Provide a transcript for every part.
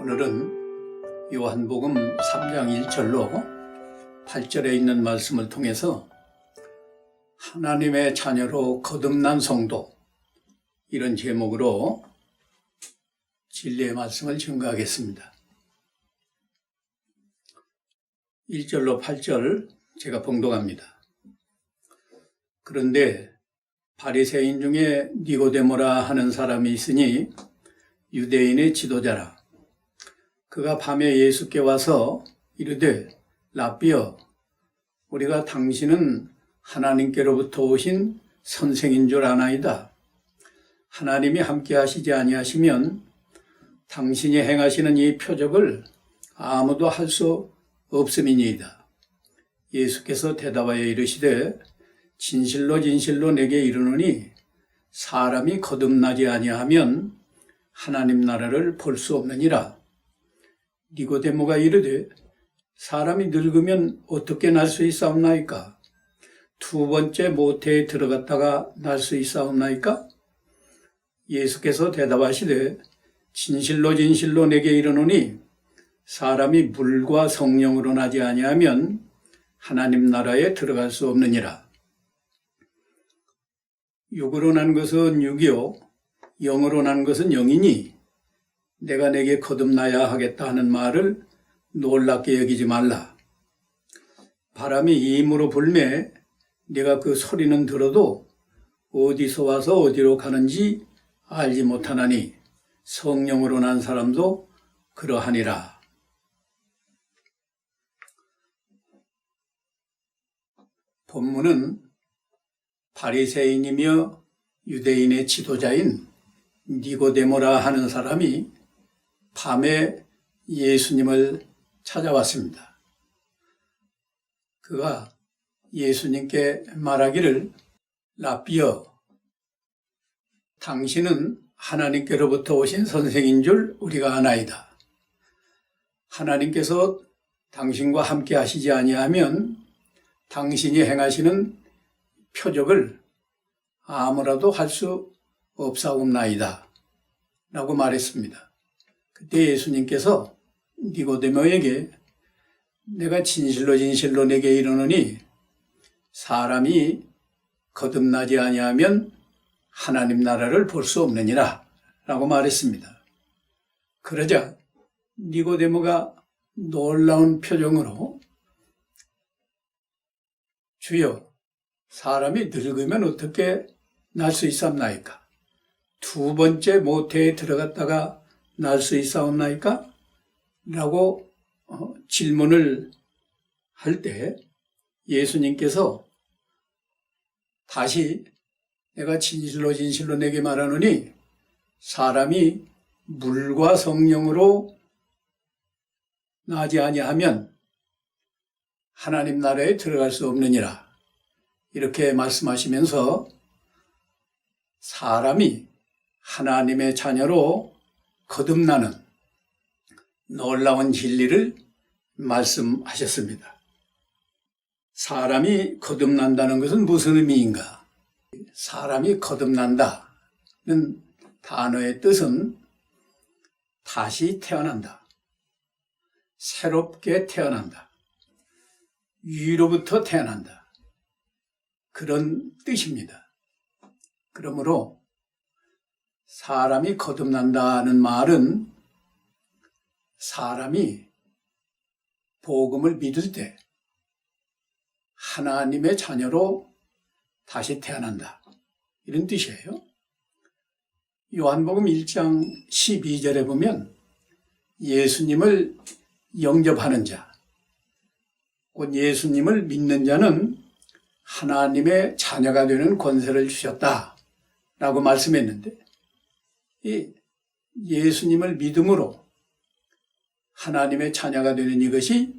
오늘은 요한복음 3장 1절로 8절에 있는 말씀을 통해서 하나님의 자녀로 거듭난 성도, 이런 제목으로 진리의 말씀을 증거하겠습니다. 1절로 8절 제가 봉독합니다. 그런데 바리새인 중에 니고데모라 하는 사람이 있으니 유대인의 지도자라. 그가 밤에 예수께 와서 이르되, 랍비여, 우리가 당신은 하나님께로부터 오신 선생인 줄 아나이다. 하나님이 함께 하시지 아니하시면 당신이 행하시는 이 표적을 아무도 할 수 없음이니이다. 예수께서 대답하여 이르시되, 진실로 진실로 내게 이르노니 사람이 거듭나지 아니하면 하나님 나라를 볼 수 없느니라. 니고데모가 이르되, 사람이 늙으면 어떻게 날 수 있사옵나이까? 두 번째 모태에 들어갔다가 날 수 있사옵나이까? 예수께서 대답하시되, 진실로 진실로 내게 이르노니 사람이 물과 성령으로 나지 아니하면 하나님 나라에 들어갈 수 없느니라. 육으로 난 것은 육이요 영으로 난 것은 영이니 내가 내게 거듭나야 하겠다 하는 말을 놀랍게 여기지 말라. 바람이 임으로 불매 네가 그 소리는 들어도 어디서 와서 어디로 가는지 알지 못하나니 성령으로 난 사람도 그러하니라. 본문은 바리새인이며 유대인의 지도자인 니고데모라 하는 사람이 밤에 예수님을 찾아왔습니다. 그가 예수님께 말하기를, 랍비여, 당신은 하나님께로부터 오신 선생인 줄 우리가 아나이다. 하나님께서 당신과 함께 하시지 아니하면 당신이 행하시는 표적을 아무라도 할 수 없사옵나이다 라고 말했습니다. 그때 예수님께서 니고데모에게 내가 진실로 진실로 내게 이르노니 사람이 거듭나지 아니하면 하나님 나라를 볼 수 없느니라 라고 말했습니다. 그러자 니고데모가 놀라운 표정으로, 주여, 사람이 늙으면 어떻게 날 수 있사옵나이까? 두 번째 모태에 들어갔다가 날 수 있사옵나이까? 라고 질문을 할 때 예수님께서 다시 내가 진실로 진실로 내게 말하노니 사람이 물과 성령으로 나지 아니하면 하나님 나라에 들어갈 수 없느니라. 이렇게 말씀하시면서 사람이 하나님의 자녀로 거듭나는 놀라운 진리를 말씀하셨습니다. 사람이 거듭난다는 것은 무슨 의미인가? 사람이 거듭난다는 단어의 뜻은 다시 태어난다, 새롭게 태어난다, 위로부터 태어난다, 그런 뜻입니다. 그러므로 사람이 거듭난다는 말은 사람이 복음을 믿을 때 하나님의 자녀로 다시 태어난다, 이런 뜻이에요. 요한복음 1장 12절에 보면 예수님을 영접하는 자, 곧 예수님을 믿는 자는 하나님의 자녀가 되는 권세를 주셨다 라고 말씀했는데, 이 예수님을 믿음으로 하나님의 자녀가 되는 이것이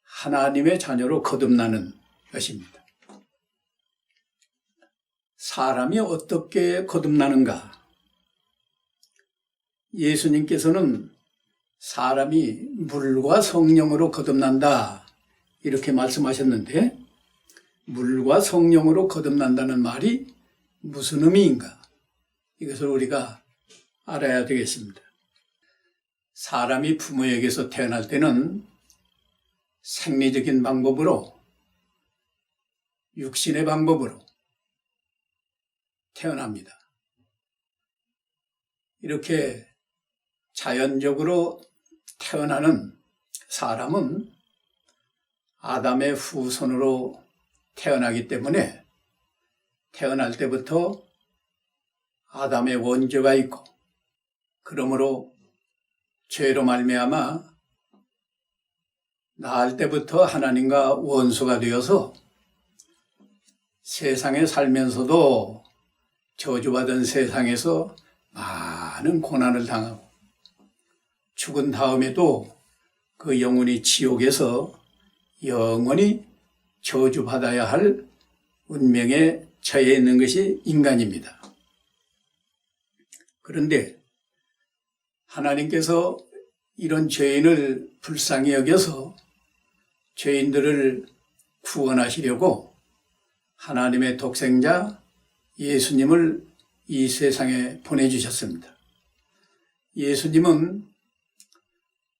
하나님의 자녀로 거듭나는 것입니다. 사람이 어떻게 거듭나는가? 예수님께서는 사람이 물과 성령으로 거듭난다 이렇게 말씀하셨는데, 물과 성령으로 거듭난다는 말이 무슨 의미인가? 이것을 우리가 알아야 되겠습니다. 사람이 부모에게서 태어날 때는 생리적인 방법으로, 육신의 방법으로 태어납니다. 이렇게 자연적으로 태어나는 사람은 아담의 후손으로 태어나기 때문에 태어날 때부터 아담의 원죄가 있고, 그러므로 죄로 말미암아 낳을 때부터 하나님과 원수가 되어서 세상에 살면서도 저주받은 세상에서 많은 고난을 당하고, 죽은 다음에도 그 영혼이 지옥에서 영원히 저주받아야 할 운명에 처해 있는 것이 인간입니다. 그런데 하나님께서 이런 죄인을 불쌍히 여겨서 죄인들을 구원하시려고 하나님의 독생자 예수님을 이 세상에 보내주셨습니다. 예수님은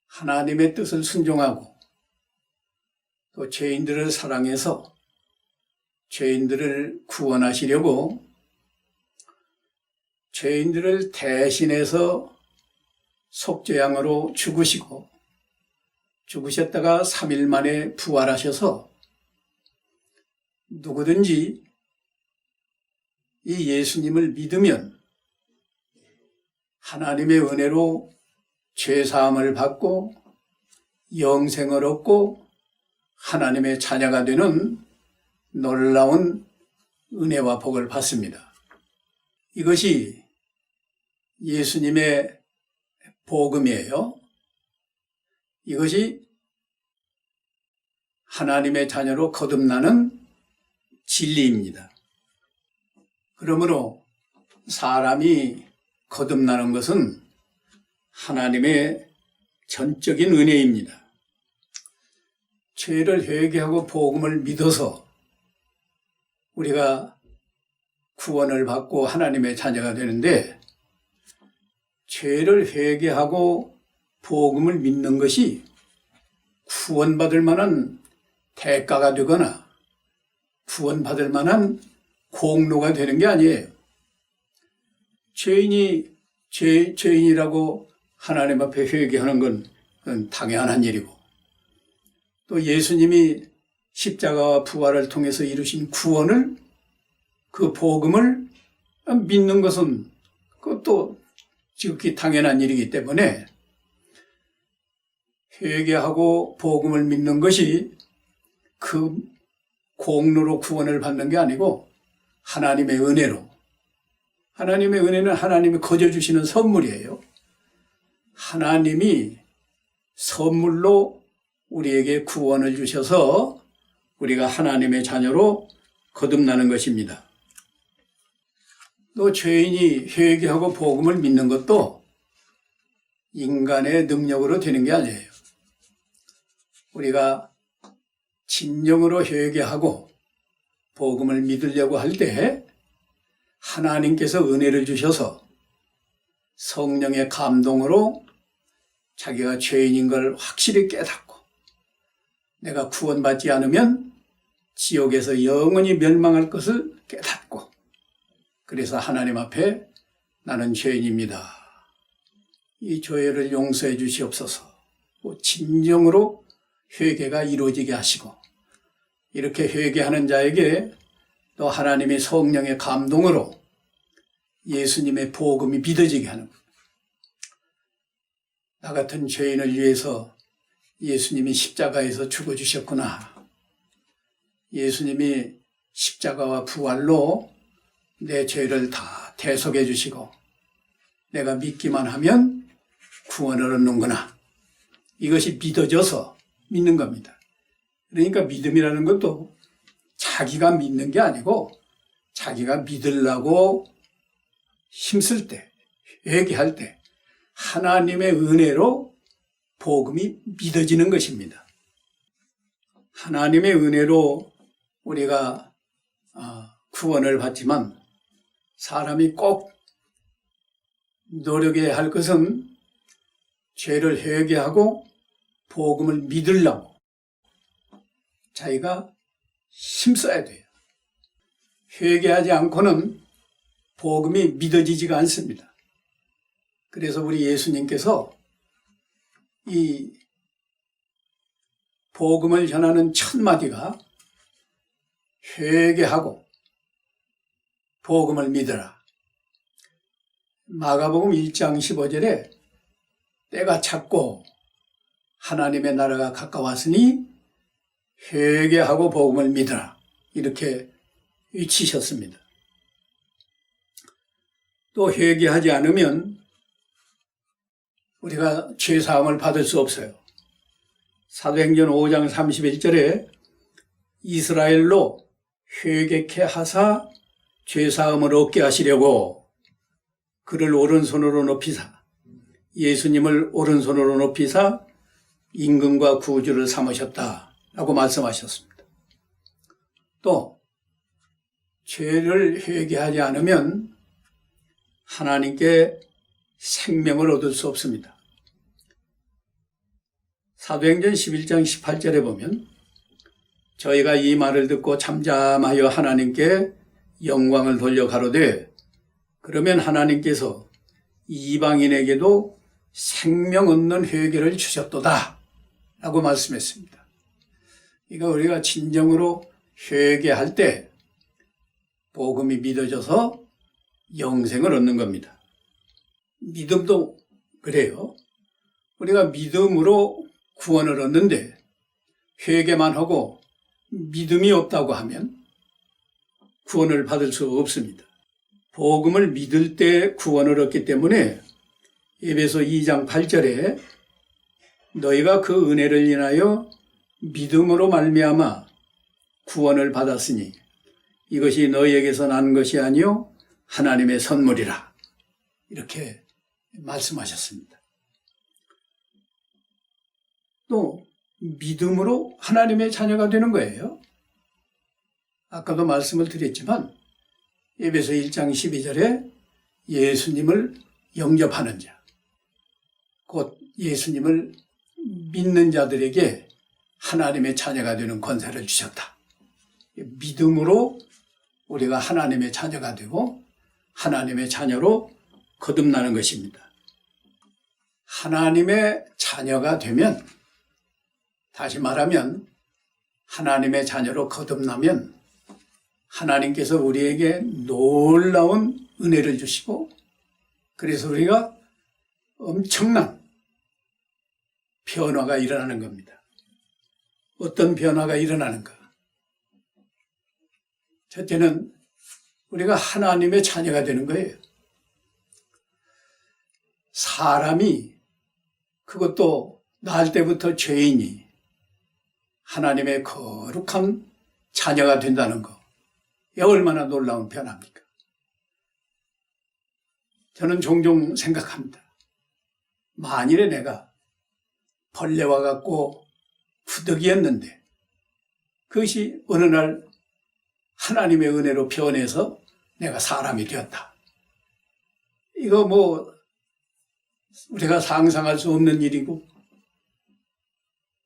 하나님의 뜻을 순종하고 또 죄인들을 사랑해서 죄인들을 구원하시려고 죄인들을 대신해서 속죄양으로 죽으시고, 죽으셨다가 3일 만에 부활하셔서 누구든지 이 예수님을 믿으면 하나님의 은혜로 죄사함을 받고 영생을 얻고 하나님의 자녀가 되는 놀라운 은혜와 복을 받습니다. 이것이 예수님의 복음이에요. 이것이 하나님의 자녀로 거듭나는 진리입니다. 그러므로 사람이 거듭나는 것은 하나님의 전적인 은혜입니다. 죄를 회개하고 복음을 믿어서 우리가 구원을 받고 하나님의 자녀가 되는데, 죄를 회개하고 복음을 믿는 것이 구원받을 만한 대가가 되거나 구원받을 만한 공로가 되는 게 아니에요. 죄인이라고 하나님 앞에 회개하는 건 그건 당연한 일이고, 또 예수님이 십자가와 부활을 통해서 이루신 구원을, 그 복음을 믿는 것은 그것도 지극히 당연한 일이기 때문에 회개하고 복음을 믿는 것이 그 공로로 구원을 받는 게 아니고 하나님의 은혜로, 하나님의 은혜는 하나님이 거저 주시는 선물이에요. 하나님이 선물로 우리에게 구원을 주셔서 우리가 하나님의 자녀로 거듭나는 것입니다. 또 죄인이 회개하고 복음을 믿는 것도 인간의 능력으로 되는 게 아니에요. 우리가 진정으로 회개하고 복음을 믿으려고 할 때 하나님께서 은혜를 주셔서 성령의 감동으로 자기가 죄인인 걸 확실히 깨닫고, 내가 구원받지 않으면 지옥에서 영원히 멸망할 것을 깨닫고, 그래서 하나님 앞에 나는 죄인입니다, 이 죄를 용서해 주시옵소서, 진정으로 회개가 이루어지게 하시고, 이렇게 회개하는 자에게 또 하나님의 성령의 감동으로 예수님의 복음이 믿어지게 하는 것. 나 같은 죄인을 위해서 예수님이 십자가에서 죽어주셨구나. 예수님이 십자가와 부활로 내 죄를 다 대속해 주시고 내가 믿기만 하면 구원을 얻는구나. 이것이 믿어져서 믿는 겁니다. 그러니까 믿음이라는 것도 자기가 믿는 게 아니고 자기가 믿으려고 힘쓸 때, 회개할 때 하나님의 은혜로 복음이 믿어지는 것입니다. 하나님의 은혜로 우리가 구원을 받지만 사람이 꼭 노력해야 할 것은 죄를 회개하고 복음을 믿으려고 자기가 힘써야 돼요. 회개하지 않고는 복음이 믿어지지가 않습니다. 그래서 우리 예수님께서 이 복음을 전하는 첫 마디가 회개하고 복음을 믿으라. 마가복음 1장 15절에 때가 찼고 하나님의 나라가 가까웠으니 회개하고 복음을 믿으라. 이렇게 외치셨습니다. 또 회개하지 않으면 우리가 죄사함을 받을 수 없어요. 사도행전 5장 31절에 이스라엘로 회개케 하사 죄사함을 얻게 하시려고 그를 오른손으로 높이사 예수님을 오른손으로 높이사 임금과 구주를 삼으셨다라고 말씀하셨습니다. 또 죄를 회개하지 않으면 하나님께 생명을 얻을 수 없습니다. 사도행전 11장 18절에 보면 저희가 이 말을 듣고 잠잠하여 하나님께 영광을 돌려 가로되 그러면 하나님께서 이방인에게도 생명 얻는 회개를 주셨도다 라고 말씀했습니다. 이거 우리가 진정으로 회개할 때 복음이 믿어져서 영생을 얻는 겁니다. 믿음도 그래요. 우리가 믿음으로 구원을 얻는데 회개만 하고 믿음이 없다고 하면 구원을 받을 수 없습니다. 복음을 믿을 때 구원을 얻기 때문에 에베소 2장 8절에 너희가 그 은혜를 인하여 믿음으로 말미암아 구원을 받았으니 이것이 너희에게서 난 것이 아니요 하나님의 선물이라 이렇게 말씀하셨습니다. 또 믿음으로 하나님의 자녀가 되는 거예요. 아까도 말씀을 드렸지만 에베소 1장 12절에 예수님을 영접하는 자, 곧 예수님을 믿는 자들에게 하나님의 자녀가 되는 권세를 주셨다. 믿음으로 우리가 하나님의 자녀가 되고 하나님의 자녀로 거듭나는 것입니다. 하나님의 자녀가 되면, 다시 말하면 하나님의 자녀로 거듭나면 하나님께서 우리에게 놀라운 은혜를 주시고 그래서 우리가 엄청난 변화가 일어나는 겁니다. 어떤 변화가 일어나는가? 첫째는 우리가 하나님의 자녀가 되는 거예요. 사람이, 그것도 날 때부터 죄인이 하나님의 거룩한 자녀가 된다는 거, 이게 얼마나 놀라운 변화입니까? 저는 종종 생각합니다. 만일에 내가 벌레와 같고 부득이었는데 그것이 어느 날 하나님의 은혜로 변해서 내가 사람이 되었다. 이거 뭐 우리가 상상할 수 없는 일이고,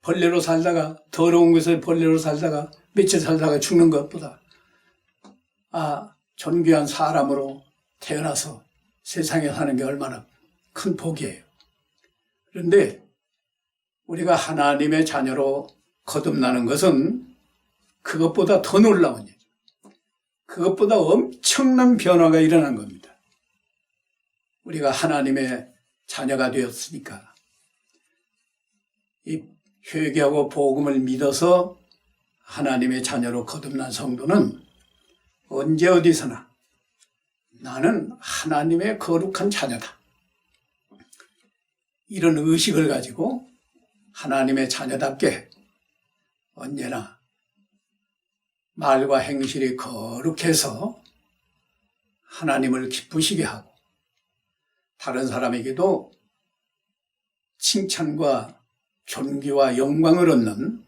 벌레로 살다가, 더러운 곳에 벌레로 살다가 며칠 살다가 죽는 것보다 존귀한 사람으로 태어나서 세상에 사는 게 얼마나 큰 복이에요. 그런데 우리가 하나님의 자녀로 거듭나는 것은 그것보다 더 놀라운 일이에요. 그것보다 엄청난 변화가 일어난 겁니다. 우리가 하나님의 자녀가 되었으니까 이 회개하고 복음을 믿어서 하나님의 자녀로 거듭난 성도는 언제 어디서나 나는 하나님의 거룩한 자녀다, 이런 의식을 가지고 하나님의 자녀답게 언제나 말과 행실이 거룩해서 하나님을 기쁘시게 하고 다른 사람에게도 칭찬과 존귀와 영광을 얻는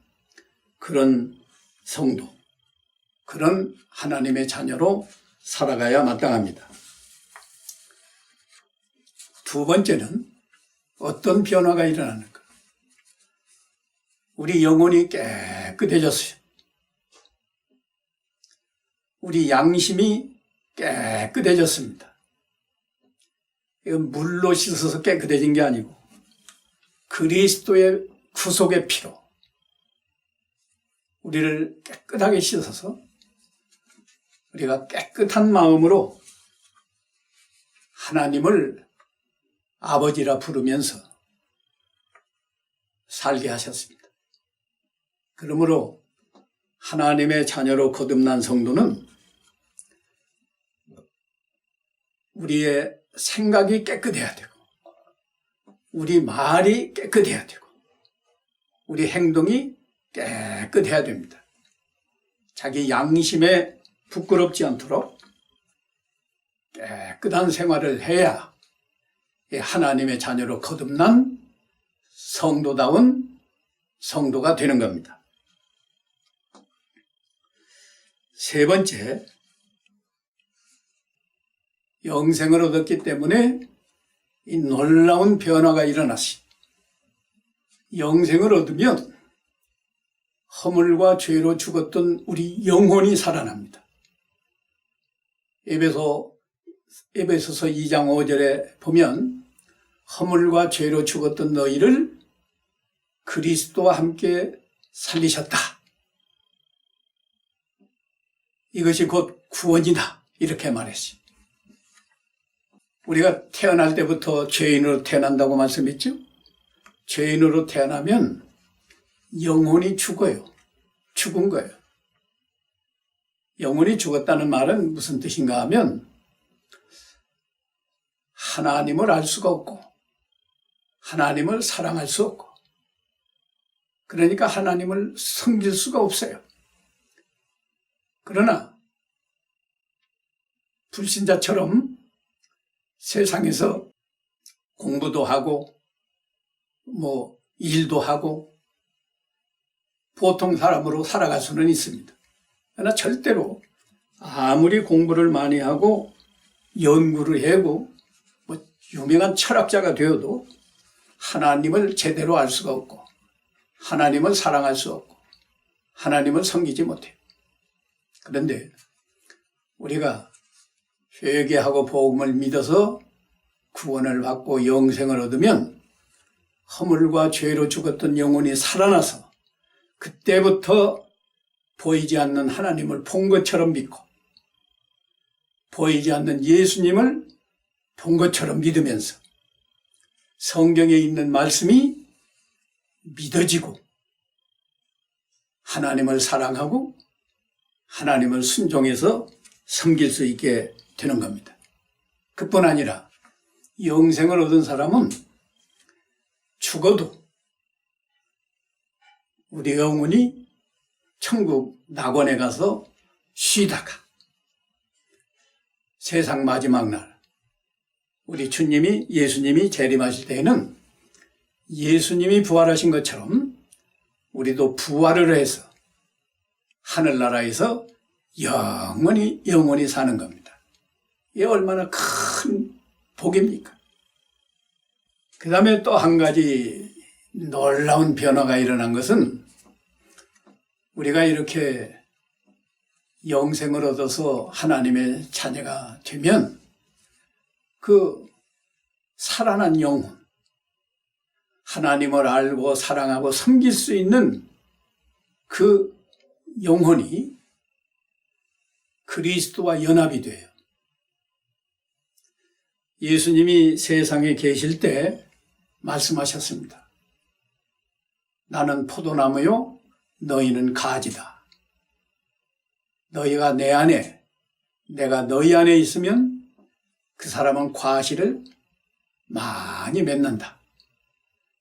그런 성도, 그런 하나님의 자녀로 살아가야 마땅합니다. 두 번째는 어떤 변화가 일어나는가? 우리 영혼이 깨끗해졌어요. 우리 양심이 깨끗해졌습니다. 이건 물로 씻어서 깨끗해진 게 아니고 그리스도의 구속의 피로 우리를 깨끗하게 씻어서 우리가 깨끗한 마음으로 하나님을 아버지라 부르면서 살게 하셨습니다. 그러므로 하나님의 자녀로 거듭난 성도는 우리의 생각이 깨끗해야 되고 우리 말이 깨끗해야 되고 우리 행동이 깨끗해야 됩니다. 자기 양심에 부끄럽지 않도록 깨끗한 생활을 해야 하나님의 자녀로 거듭난 성도다운 성도가 되는 겁니다. 세 번째, 영생을 얻었기 때문에 이 놀라운 변화가 일어났습니다. 영생을 얻으면 허물과 죄로 죽었던 우리 영혼이 살아납니다. 에베소서 2장 5절에 보면 허물과 죄로 죽었던 너희를 그리스도와 함께 살리셨다. 이것이 곧 구원이다. 이렇게 말했습니다. 우리가 태어날 때부터 죄인으로 태어난다고 말씀했죠? 죄인으로 태어나면 영혼이 죽어요. 죽은 거예요. 영혼이 죽었다는 말은 무슨 뜻인가 하면 하나님을 알 수가 없고 하나님을 사랑할 수 없고 그러니까 하나님을 섬길 수가 없어요. 그러나 불신자처럼 세상에서 공부도 하고 일도 하고 보통 사람으로 살아갈 수는 있습니다. 그러나 절대로 아무리 공부를 많이 하고 연구를 하고 유명한 철학자가 되어도 하나님을 제대로 알 수가 없고 하나님을 사랑할 수 없고 하나님을 섬기지 못해요. 그런데 우리가 회개하고 복음을 믿어서 구원을 받고 영생을 얻으면 허물과 죄로 죽었던 영혼이 살아나서 그때부터 보이지 않는 하나님을 본 것처럼 믿고 보이지 않는 예수님을 본 것처럼 믿으면서 성경에 있는 말씀이 믿어지고 하나님을 사랑하고 하나님을 순종해서 섬길 수 있게 되는 겁니다. 그뿐 아니라 영생을 얻은 사람은 죽어도 우리 영혼이 천국 낙원에 가서 쉬다가 세상 마지막 날 우리 예수님이 재림하실 때에는 예수님이 부활하신 것처럼 우리도 부활을 해서 하늘나라에서 영원히 사는 겁니다. 이게 얼마나 큰 복입니까? 그 다음에 또 한 가지 놀라운 변화가 일어난 것은 우리가 이렇게 영생을 얻어서 하나님의 자녀가 되면 그 살아난 영혼, 하나님을 알고 사랑하고 섬길 수 있는 그 영혼이 그리스도와 연합이 돼요. 예수님이 세상에 계실 때 말씀하셨습니다. 나는 포도나무요, 너희는 가지다. 너희가 내 안에, 내가 너희 안에 있으면 그 사람은 과실을 많이 맺는다.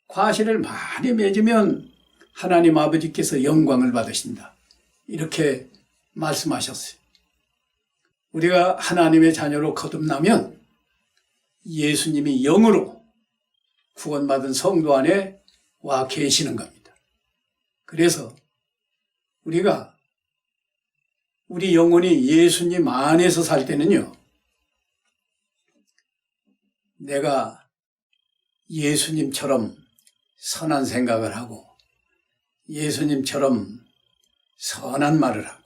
과실을 많이 맺으면 하나님 아버지께서 영광을 받으신다. 이렇게 말씀하셨어요. 우리가 하나님의 자녀로 거듭나면 예수님이 영으로 구원받은 성도 안에 와 계시는 겁니다. 그래서 우리가 우리 영혼이 예수님 안에서 살 때는요, 내가 예수님처럼 선한 생각을 하고 예수님처럼 선한 말을 하고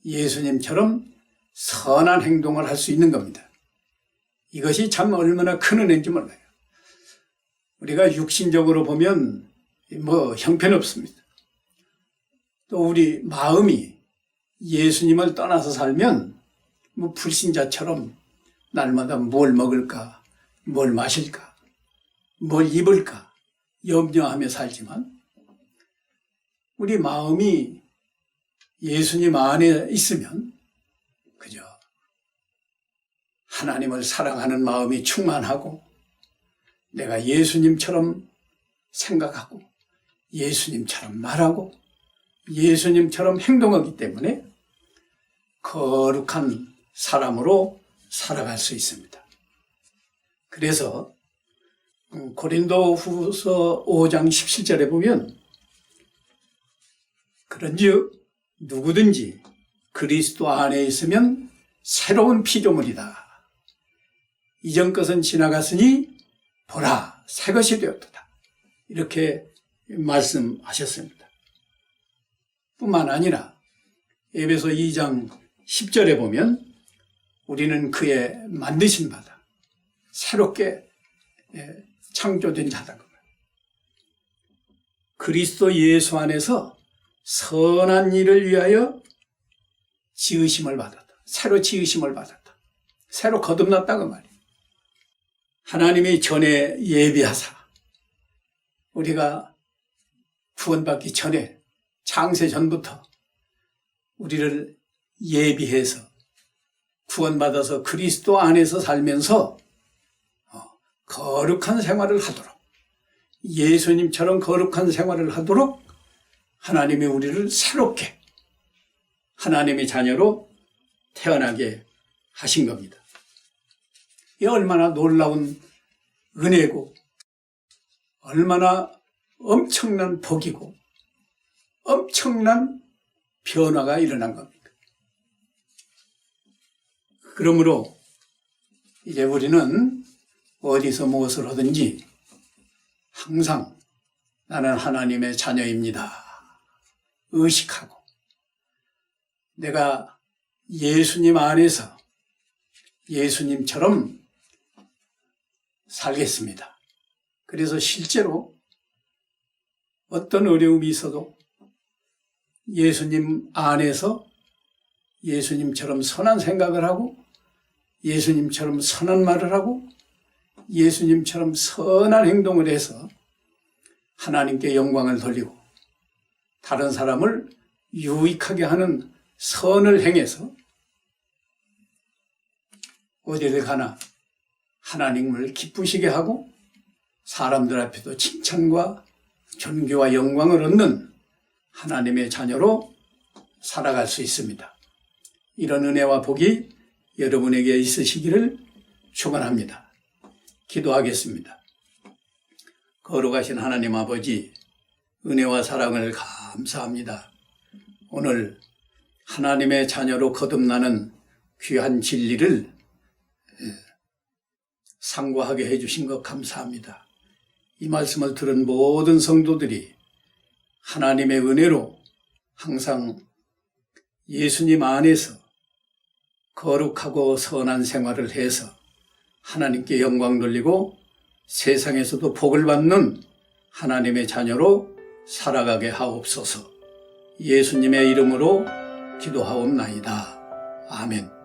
예수님처럼 선한 행동을 할 수 있는 겁니다. 이것이 참 얼마나 큰 은혜인지 몰라요. 우리가 육신적으로 보면 형편없습니다. 또 우리 마음이 예수님을 떠나서 살면 불신자처럼 날마다 뭘 먹을까, 뭘 마실까, 뭘 입을까 염려하며 살지만 우리 마음이 예수님 안에 있으면 그저 하나님을 사랑하는 마음이 충만하고 내가 예수님처럼 생각하고 예수님처럼 말하고 예수님처럼 행동하기 때문에 거룩한 사람으로 살아갈 수 있습니다. 그래서 고린도 후서 5장 17절에 보면 그런즉 누구든지 그리스도 안에 있으면 새로운 피조물이다. 이전 것은 지나갔으니 보라 새 것이 되었도다. 이렇게 말씀하셨습니다. 뿐만 아니라 에베소 2장 10절에 보면 우리는 그의 만드신 바다 새롭게 창조된 자다. 그리스도 예수 안에서 선한 일을 위하여 지으심을 받았다. 새로 지으심을 받았다. 새로 거듭났다 그 말이에요. 하나님이 전에 예비하사 우리가 구원받기 전에 창세 전부터 우리를 예비해서 구원받아서 그리스도 안에서 살면서 거룩한 생활을 하도록 예수님처럼 거룩한 생활을 하도록 하나님이 우리를 새롭게 하나님의 자녀로 태어나게 하신 겁니다. 이게 얼마나 놀라운 은혜고 얼마나 엄청난 복이고 엄청난 변화가 일어난 겁니다. 그러므로 이제 우리는 어디서 무엇을 하든지 항상 나는 하나님의 자녀입니다. 의식하고 내가 예수님 안에서 예수님처럼 살겠습니다. 그래서 실제로 어떤 어려움이 있어도 예수님 안에서 예수님처럼 선한 생각을 하고 예수님처럼 선한 말을 하고 예수님처럼 선한 행동을 해서 하나님께 영광을 돌리고 다른 사람을 유익하게 하는 선을 행해서 어디를 가나 하나님을 기쁘시게 하고 사람들 앞에도 칭찬과 존귀와 영광을 얻는 하나님의 자녀로 살아갈 수 있습니다. 이런 은혜와 복이 여러분에게 있으시기를 축원합니다. 기도하겠습니다. 거룩하신 하나님 아버지, 은혜와 사랑을 감사합니다. 오늘 하나님의 자녀로 거듭나는 귀한 진리를 상고하게 해주신 것 감사합니다. 이 말씀을 들은 모든 성도들이 하나님의 은혜로 항상 예수님 안에서 거룩하고 선한 생활을 해서 하나님께 영광 돌리고 세상에서도 복을 받는 하나님의 자녀로 살아가게 하옵소서. 예수님의 이름으로 기도하옵나이다. 아멘.